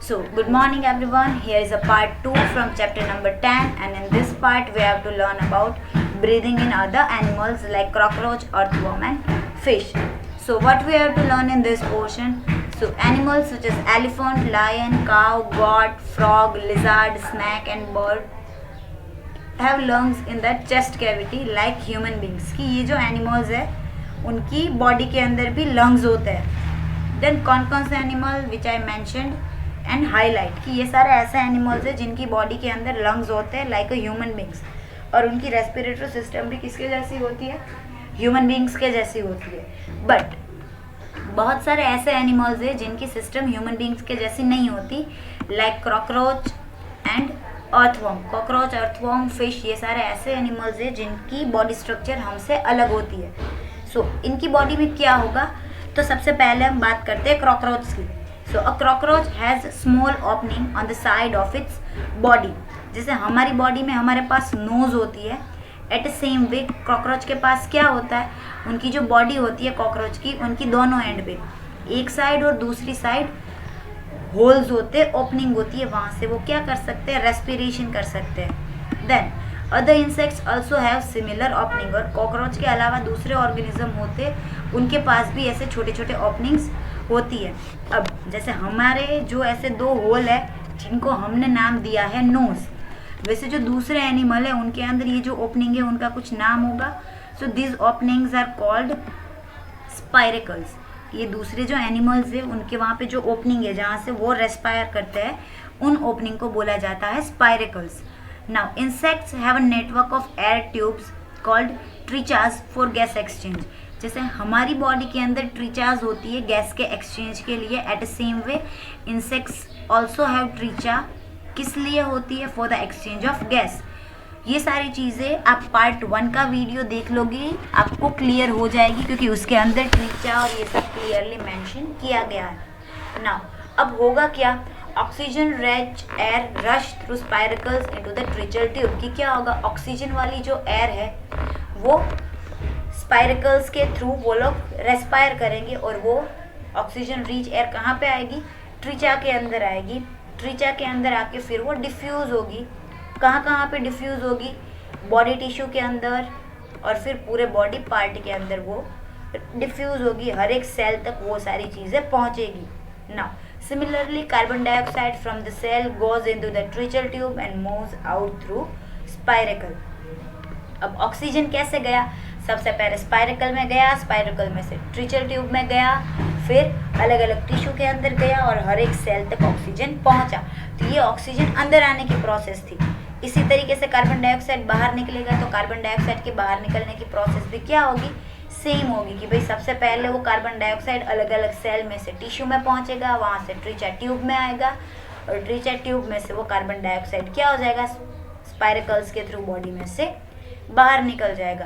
So, good morning everyone. Here is a part 2 from chapter number 10, and in this part we have to learn about breathing in other animals like cockroach, earthworm and fish. So, what we have to learn in this portion? So, animals such as elephant, lion, cow, goat, frog, lizard, snake and bird have lungs in the chest cavity like human beings. कि ये जो animals है उनकी body के अंदर भी lungs होते हैं. Then कौन कौन से animal which I mentioned and highlight कि ये सारे ऐसे एनिमल्स हैं जिनकी बॉडी के अंदर लंग्स होते हैं लाइक ह्यूमन बींग्स, और उनकी रेस्पिरेटरी सिस्टम भी किसके जैसी होती है? ह्यूमन बींग्स के जैसी होती है. बट बहुत सारे ऐसे एनिमल्स हैं जिनकी सिस्टम ह्यूमन बींग्स के जैसी नहीं होती, like cockroach and earthworm. Cockroach, earthworm, fish, ये सारे ऐसे एनिमल्स हैं जिनकी बॉडी स्ट्रक्चर हमसे अलग होती है. सो इनकी बॉडी में क्या होगा? तो सबसे पहले हम बात करते हैं कॉकरोच की. So a cockroach has small opening on the side of its body. जैसे हमारी बॉडी में हमारे पास नोज होती है, एट सेम वे कॉकरोच के पास क्या होता है? उनकी जो बॉडी होती है कॉकरोच की, उनकी दोनों एंड पे एक साइड और दूसरी साइड होल्स होते हैं, ओपनिंग होती है, वहाँ से वो क्या कर सकते हैं? रेस्पिरेशन कर सकते हैं. Then other insects also have similar opening. और कॉकरोच के अलावा दूसरे ऑर्गेनिज्म होते, उनके पास भी ऐसे छोटे छोटे ओपनिंग्स होती है. अब जैसे हमारे जो ऐसे दो होल है जिनको हमने नाम दिया है नोज, वैसे जो दूसरे एनिमल है उनके अंदर ये जो ओपनिंग है उनका कुछ नाम होगा. So this openings are called spiracles. ये दूसरे जो एनिमल्स है उनके वहाँ पे जो ओपनिंग है जहाँ से वो रेस्पायर करते हैं, उन ओपनिंग को बोला जाता है spiracles. Now insects have a network of air tubes called tracheas for gas exchange. जैसे हमारी बॉडी के अंदर ट्रीचाज होती है गैस के एक्सचेंज के लिए, at the same way insects also have trachea. किस लिए होती है? For the exchange of gas. ये सारी चीज़ें आप पार्ट 1 का वीडियो देख लोगी, आपको क्लियर हो जाएगी, क्योंकि उसके अंदर ट्रीचा और ये सब क्लियरली मेंशन किया गया है. नाउ अब होगा क्या? Oxygen rich air rush through spiracles into the tracheal tube. कि क्या होगा? ऑक्सीजन वाली जो एयर है वो स्पाइरेकल्स के थ्रू वो लोग रेस्पायर करेंगे, और वो ऑक्सीजन रिच एयर कहाँ पे आएगी? ट्रीचा के अंदर आएगी. ट्रीचा के अंदर आके फिर वो डिफ्यूज़ होगी. कहाँ कहाँ पे डिफ्यूज़ होगी? बॉडी टिश्यू के अंदर, और फिर पूरे बॉडी पार्ट के अंदर वो डिफ्यूज़ होगी. हर एक सेल तक वो सारी चीज़ें पहुँचेगी. Now similarly carbon dioxide from the cell goes into the tracheal tube and moves out through spiracle. अब ऑक्सीजन कैसे गया? सबसे पहले स्पाइरेकल में गया, स्पाइरेकल में से ट्रीचल ट्यूब में गया, फिर अलग अलग टिश्यू के अंदर गया और हर एक सेल तक ऑक्सीजन पहुंचा. तो ये ऑक्सीजन अंदर आने की प्रोसेस थी. इसी तरीके से कार्बन डाइऑक्साइड बाहर निकलेगा, तो कार्बन डाइऑक्साइड के बाहर निकलने की प्रोसेस भी क्या होगी? सेम होगी. कि भाई सबसे पहले वो कार्बन डाइऑक्साइड अलग अलग सेल में से टिश्यू में पहुँचेगा, वहाँ से ट्रीचा ट्यूब में आएगा, और ट्रीचा ट्यूब में से वो कार्बन डाइऑक्साइड क्या हो जाएगा? स्पाइरेकल्स के थ्रू बॉडी में से बाहर निकल जाएगा.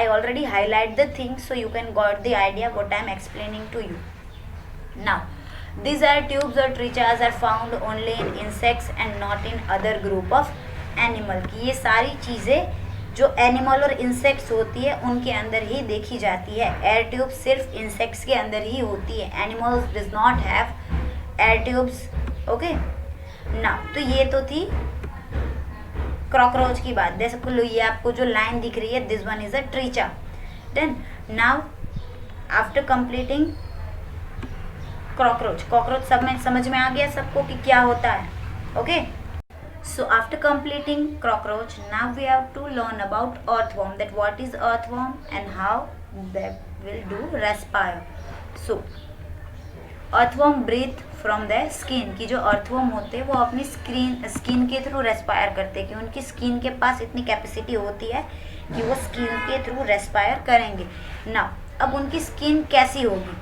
I already highlight the things so you can got the idea what I am explaining to you. Now, these air tubes or trichas are found only in insects and not in other group of animal. कि ये सारी चीज़ें जो animal और insects होती है उनके अंदर ही देखी जाती है. एयर ट्यूब सिर्फ इंसेक्ट्स के अंदर ही होती है. Animals does not have air tubes. Okay ना, तो ये तो थी कॉकरोच की बात. देखो लो, ये आपको जो लाइन दिख रही है, this one is a trachea. Then now after completing cockroach, cockroach सब में समझ में आ गया सबको कि क्या होता है. Okay, so after completing cockroach now we have to learn about earthworm, that what is earthworm and how they will do respire. So earthworm breathe from the skin. की जो अर्थवर्म होते हैं वो अपनी स्किन के थ्रू रेस्पायर करते हैं, कि उनकी स्किन के पास इतनी कैपेसिटी होती है कि वो स्किन के थ्रू रेस्पायर करेंगे. ना अब उनकी स्किन कैसी होगी?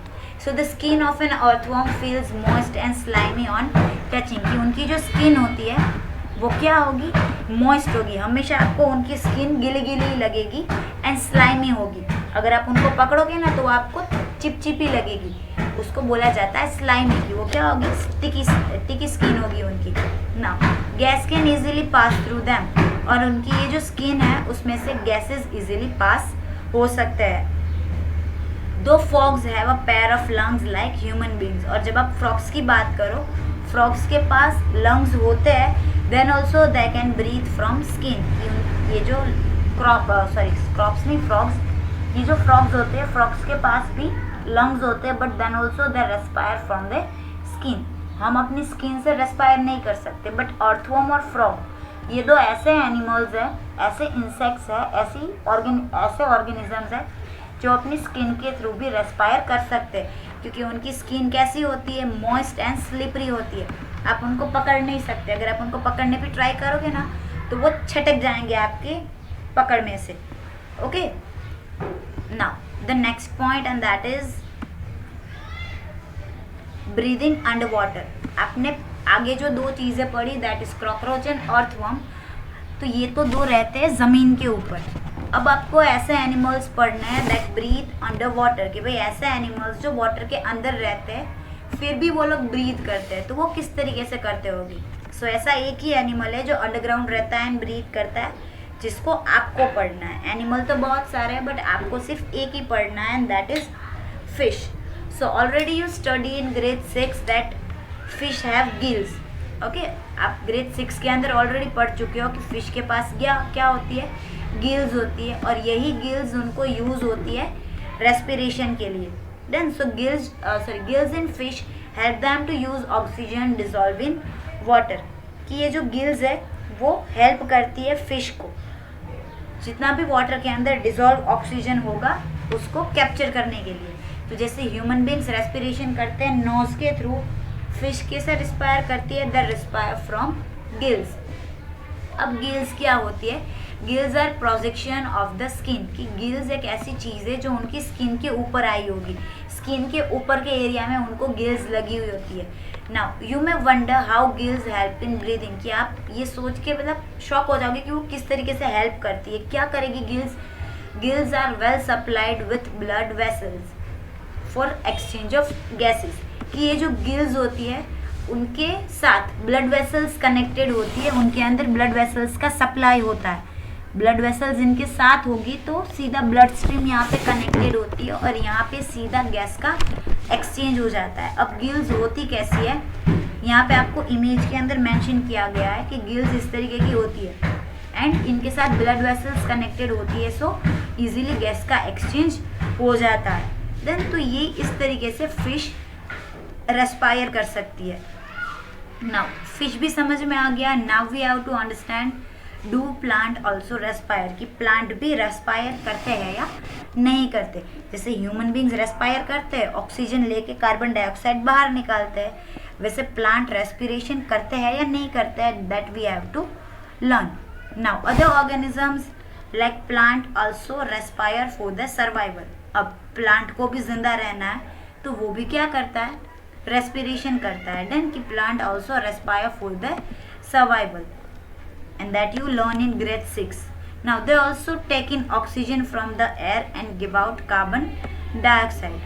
So the skin of an earthworm feels moist and slimy on touching. कि उनकी जो स्किन होती है वो क्या होगी? मॉइस्ट होगी. हमेशा आपको उनकी स्किन गिली गिली लगेगी एंड स्लाइमी होगी. अगर आप उनको पकड़ोगे ना तो आपको चिपचिपी लगेगी. उसको बोला जाता है स्लाइमी. की वो क्या होगी? स्टिकी स्किन होगी उनकी. ना gas can easily pass through them. और उनकी ये जो स्किन है उसमें से गैसेस इजीली पास हो सकते हैं. दो frogs have a pair of lungs like human beings. और जब आप फ्रॉग्स की बात करो, फ्रॉग्स के पास लंग्स होते हैं, then also they can breathe from skin. ये जो क्रॉप्स नहीं, फ्रॉग्स, ये जो फ्रॉग्स होते हैं, फ्रॉग्स के पास भी लंग्स होते हैं, but then also they respire from the skin. हम अपनी स्किन से रेस्पायर नहीं कर सकते, बट अर्थवर्म और फ्रॉग ये दो ऐसे एनिमल्स हैं, ऐसे इंसेक्ट्स हैं, ऐसे ऑर्गेनिजम्स हैं जो अपनी स्किन के थ्रू भी रेस्पायर कर सकते हैं, क्योंकि उनकी स्किन कैसी होती है, मॉइस्ट एंड स्लिपरी होती है। आप उनको पकड़ नहीं सकते, अगर आप उनको पकड़ने पे ट्राई करोगे ना तो वो छटक जाएंगे आपके पकड़ में से। Okay, now the next point and that is breathing under water. आपने आगे जो दो चीज़ें पढ़ी, that is cockroach and earthworm, तो ये तो दो रहते हैं ज़मीन के ऊपर। अब आपको ऐसे एनिमल्स पढ़ना है दैट ब्रीथ अंडर वाटर, कि भाई ऐसे एनिमल्स जो वाटर के अंदर रहते हैं फिर भी वो लोग ब्रीथ करते हैं, तो वो किस तरीके से करते होगी। सो ऐसा एक ही एनिमल है जो अंडरग्राउंड रहता है एंड ब्रीथ करता है, जिसको आपको पढ़ना है। एनिमल तो बहुत सारे हैं, बट आपको सिर्फ एक ही पढ़ना है, and that is fish. So already you study in grade 6 that fish have gills. Okay, आप ग्रेड 6 के अंदर ऑलरेडी पढ़ चुके हो कि फिश के पास क्या होती है, गिल्स होती है, और यही गिल्स उनको यूज़ होती है रेस्पिरेशन के लिए। Then so gills in fish help them to use oxygen dissolve in water, कि ये जो गिल्स है वो हेल्प करती है फिश को, जितना भी वाटर के अंदर डिजॉल्व ऑक्सीजन होगा उसको कैप्चर करने के लिए। तो जैसे ह्यूमन बींग्स रेस्पिरेशन करते हैं नोज के थ्रू, फिश कैसे रिस्पायर करती है, द रिस्पायर फ्रॉम गिल्स। अब गिल्स क्या होती है, gills are projection of the skin, कि गिल्स एक ऐसी चीज़ है जो उनकी स्किन के ऊपर आई होगी, स्किन के ऊपर के एरिया में उनको गिल्स लगी हुई होती है। Now you may wonder how gills help in breathing, कि आप ये सोच के मतलब शॉक हो जाओगे कि वो किस तरीके से हेल्प करती है, क्या करेगी gills. Gills are well supplied with blood vessels for exchange of gases, कि ये जो गिल्स होती है उनके साथ ब्लड वेसल्स कनेक्टेड होती है, उनके अंदर ब्लड वेसल्स का सप्लाई होता है। ब्लड वेसल्स इनके साथ होगी तो सीधा ब्लड स्ट्रीम यहाँ पे कनेक्टेड होती है, और यहाँ पे सीधा गैस का एक्सचेंज हो जाता है। अब गिल्स होती कैसी है, यहाँ पे आपको इमेज के अंदर मेंशन किया गया है कि गिल्स इस तरीके की होती है एंड इनके साथ ब्लड वेसल्स कनेक्टेड होती है, सो इजीली गैस का एक्सचेंज हो जाता है। देन तो ये इस तरीके से फिश रेस्पायर कर सकती है। नाउ फिश भी समझ में आ गया। Now we have to understand do plant also respire, कि प्लांट भी रेस्पायर करते हैं या नहीं करते। जैसे ह्यूमन बींग्स रेस्पायर करते हैं, ऑक्सीजन लेके कार्बन डाइऑक्साइड बाहर निकालते हैं, वैसे प्लांट रेस्पिरेशन करते हैं या नहीं करते हैं, that we have to learn. Now other organisms like plant also respire for the survival. अब प्लांट को भी जिंदा रहना है तो वो भी क्या करता है, रेस्पिरेशन करता है। देन कि plant also respire for the survival, and that you learn in grade 6. Now they also take in oxygen from the air and give out carbon dioxide.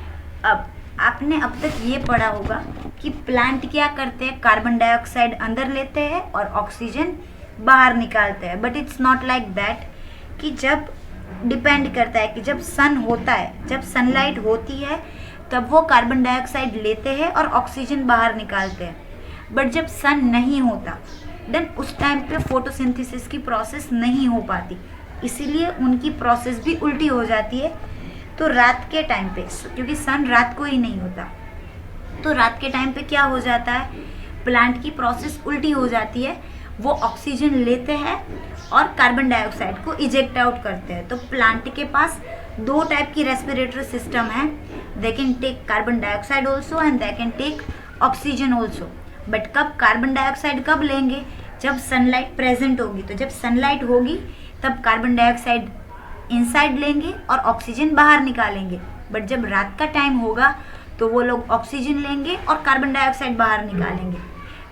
अब आपने अब तक ये पढ़ा होगा कि प्लांट क्या करते हैं, कार्बन डाइऑक्साइड अंदर लेते हैं और ऑक्सीजन बाहर निकालते हैं, but it's not like that, कि जब डिपेंड करता है कि जब सन होता है, जब सनलाइट होती है तब वो कार्बन डाइऑक्साइड लेते हैं और ऑक्सीजन बाहर निकालते हैं, बट जब सन नहीं होता देन उस टाइम पे फोटोसिंथेसिस की प्रोसेस नहीं हो पाती, इसीलिए उनकी प्रोसेस भी उल्टी हो जाती है। तो रात के टाइम पे, क्योंकि सन रात को ही नहीं होता, तो रात के टाइम पे क्या हो जाता है, प्लांट की प्रोसेस उल्टी हो जाती है, वो ऑक्सीजन लेते हैं और कार्बन डाइऑक्साइड को इजेक्ट आउट करते हैं। तो प्लांट के पास दो टाइप की रेस्पिरेटरी सिस्टम है, they can take carbon dioxide also and they can take oxygen also. But कब कार्बन डाइऑक्साइड कब लेंगे, जब सनलाइट प्रेजेंट होगी। तो जब सनलाइट होगी तब कार्बन डाइऑक्साइड इनसाइड लेंगे और ऑक्सीजन बाहर निकालेंगे, बट जब रात का टाइम होगा तो वो लोग ऑक्सीजन लेंगे और कार्बन डाइऑक्साइड बाहर निकालेंगे।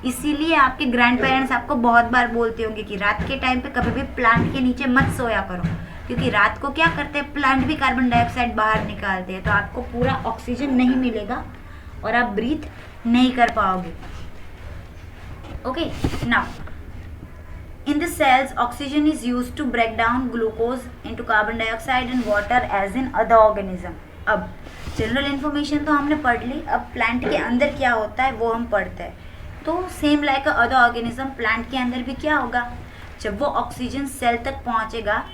इसीलिए आपके ग्रैंड पेरेंट्स आपको बहुत बार बोलते होंगे कि रात के टाइम पे कभी भी प्लांट के नीचे मत सोया करो, क्योंकि रात को क्या करते हैं, प्लांट भी कार्बन डाइऑक्साइड बाहर निकालते हैं, तो आपको पूरा ऑक्सीजन नहीं मिलेगा और आप ब्रीथ नहीं कर पाओगे। Okay, now in the cells oxygen is used to break down glucose into carbon dioxide and water as in other organism. अब जनरल इन्फॉर्मेशन तो हमने पढ़ ली, अब प्लांट के अंदर क्या होता है वो हम पढ़ते हैं। तो same like other organism plant के अंदर भी क्या होगा, जब वो ऑक्सीजन सेल तक पहुंचेगा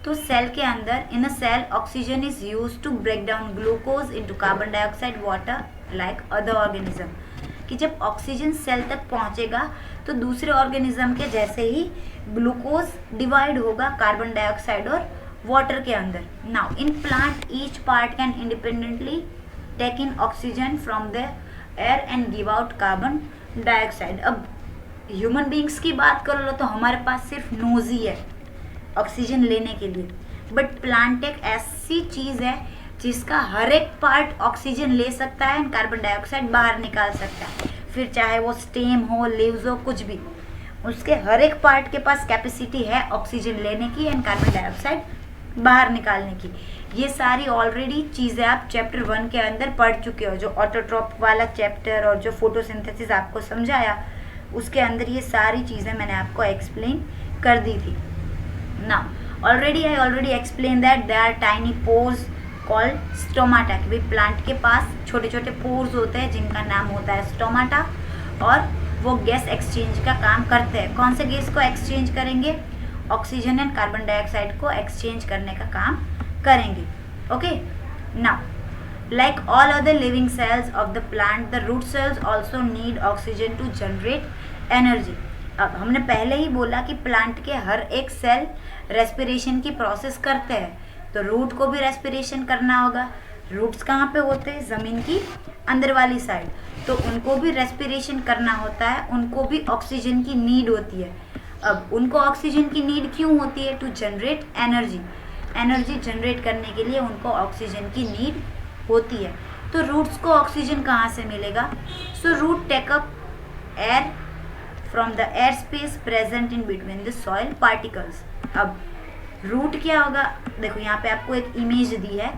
तो सेल के अंदर in a cell oxygen is use to break down glucose into carbon dioxide water like other organism, कि जब ऑक्सीजन सेल तक पहुंचेगा तो दूसरे ऑर्गेनिज्म के जैसे ही ग्लूकोज डिवाइड होगा कार्बन डाइऑक्साइड और वाटर के अंदर. Now in plant each part can independently take in oxygen from the air and give out carbon dioxide. अब ह्यूमन बींग्स की बात कर लो तो हमारे पास सिर्फ नोज ही है ऑक्सीजन लेने के लिए, बट प्लांट एक ऐसी चीज़ है जिसका हर एक पार्ट ऑक्सीजन ले सकता है एंड कार्बन डाइऑक्साइड बाहर निकाल सकता है. फिर चाहे वो स्टेम हो, लीव्स हो, कुछ भी, उसके हर एक पार्ट के पास कैपेसिटी है ऑक्सीजन लेने की एंड कार्बन डाइऑक्साइड बाहर निकालने की. ये सारी ऑलरेडी चीज़ें आप चैप्टर 1 के अंदर पढ़ चुके हो. जो ऑटोट्रॉप वाला चैप्टर और जो फोटोसिंथेसिस आपको समझाया उसके अंदर ये सारी चीज़ें मैंने आपको एक्सप्लेन कर दी थी. Now already I explain that they are tiny pores called stomata, कि भाई प्लांट के पास छोटे छोटे पोर्स होते हैं जिनका नाम होता है स्टोमाटा, और वो गैस एक्सचेंज का काम करते हैं. कौन से गैस को एक्सचेंज करेंगे, ऑक्सीजन एंड कार्बन डाइऑक्साइड को एक्सचेंज करने का काम करेंगे. Okay, now like all other living cells of the plant the root cells also need oxygen to generate energy. अब हमने पहले ही बोला कि प्लांट के हर एक सेल रेस्पिरेशन की प्रोसेस करते हैं, तो रूट को भी रेस्पिरेशन करना होगा. रूट्स कहाँ पे होते हैं, ज़मीन की अंदर वाली साइड, तो उनको भी रेस्पिरेशन करना होता है, उनको भी ऑक्सीजन की नीड होती है. अब उनको ऑक्सीजन की नीड क्यों होती है, to generate energy. Energy generate करने के लिए उनको ऑक्सीजन की नीड होती है. तो रूट्स को ऑक्सीजन कहाँ से मिलेगा, so root take up air from the air space present in between the soil particles. अब रूट क्या होगा, देखो यहाँ पे आपको एक इमेज दी है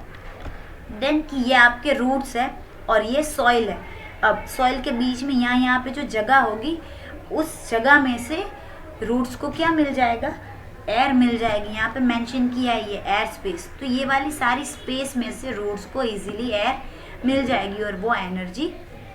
देन कि ये आपके रूट्स है और ये सॉइल है. अब सॉइल के बीच में यहाँ पे जो जगह होगी उस जगह में से रूट्स को क्या मिल जाएगा, एयर मिल जाएगी. यहाँ पे मेंशन किया है ये एयर स्पेस, तो ये वाली सारी स्पेस में से रूट्स को इजीली एयर मिल जाएगी और वो एनर्जी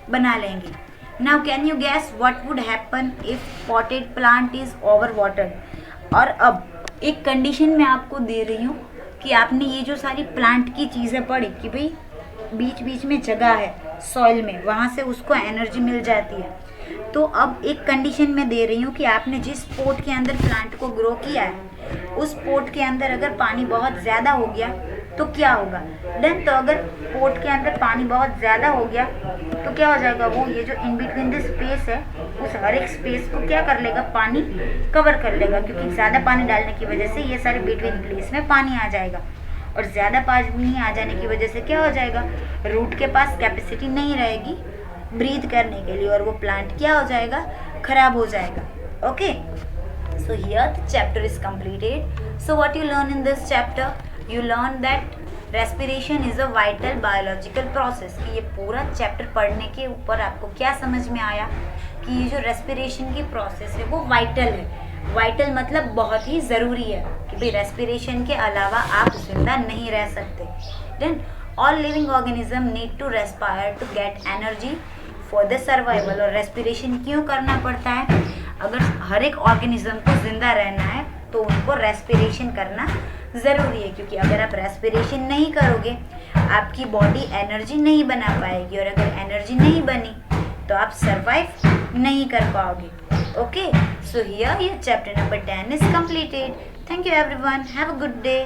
बना लेंगे. Now can you gas what would happen if potted plant is over watered. और अब एक कंडीशन मैं आपको दे रही हूँ कि आपने ये जो सारी प्लांट की चीज़ें पढ़ी कि भाई बीच बीच में जगह है सॉइल में, वहाँ से उसको एनर्जी मिल जाती है. तो अब एक कंडीशन मैं दे रही हूँ कि आपने जिस पोट के अंदर प्लांट को ग्रो किया है उस पोट के अंदर अगर पानी बहुत ज़्यादा हो गया तो क्या होगा. देन तो अगर पोट के अंदर पानी बहुत ज़्यादा हो गया तो क्या हो जाएगा, वो ये जो इन बिटवीन द स्पेस है उस हर एक स्पेस को क्या कर लेगा, पानी कवर कर लेगा, क्योंकि ज़्यादा पानी डालने की वजह से ये सारे बिटवीन प्लेस में पानी आ जाएगा. और ज़्यादा पानी आ जाने की वजह से क्या हो जाएगा, रूट के पास कैपेसिटी नहीं रहेगी ब्रीथ करने के लिए और वो प्लांट क्या हो जाएगा, खराब हो जाएगा. Okay, so here the chapter is completed. So what you learn in this chapter, you learn that respiration is a vital biological process. कि ये पूरा चैप्टर पढ़ने के ऊपर आपको क्या समझ में आया कि ये जो रेस्पिरेशन की प्रोसेस है वो वाइटल है. वाइटल मतलब बहुत ही ज़रूरी है कि भाई रेस्पिरेशन के अलावा आप जिंदा नहीं रह सकते. Then all living organism need to respire to get energy for the survival. और रेस्पिरेशन क्यों करना पड़ता है, अगर हर एक ऑर्गेनिज्म को जिंदा रहना है तो उनको रेस्पिरेशन करना ज़रूरी है, क्योंकि अगर आप रेस्पिरेशन नहीं करोगे आपकी बॉडी एनर्जी नहीं बना पाएगी और अगर एनर्जी नहीं बनी तो आप सर्वाइव नहीं कर पाओगे. Okay, so here your chapter number 10 is completed. Thank you everyone, have a good day.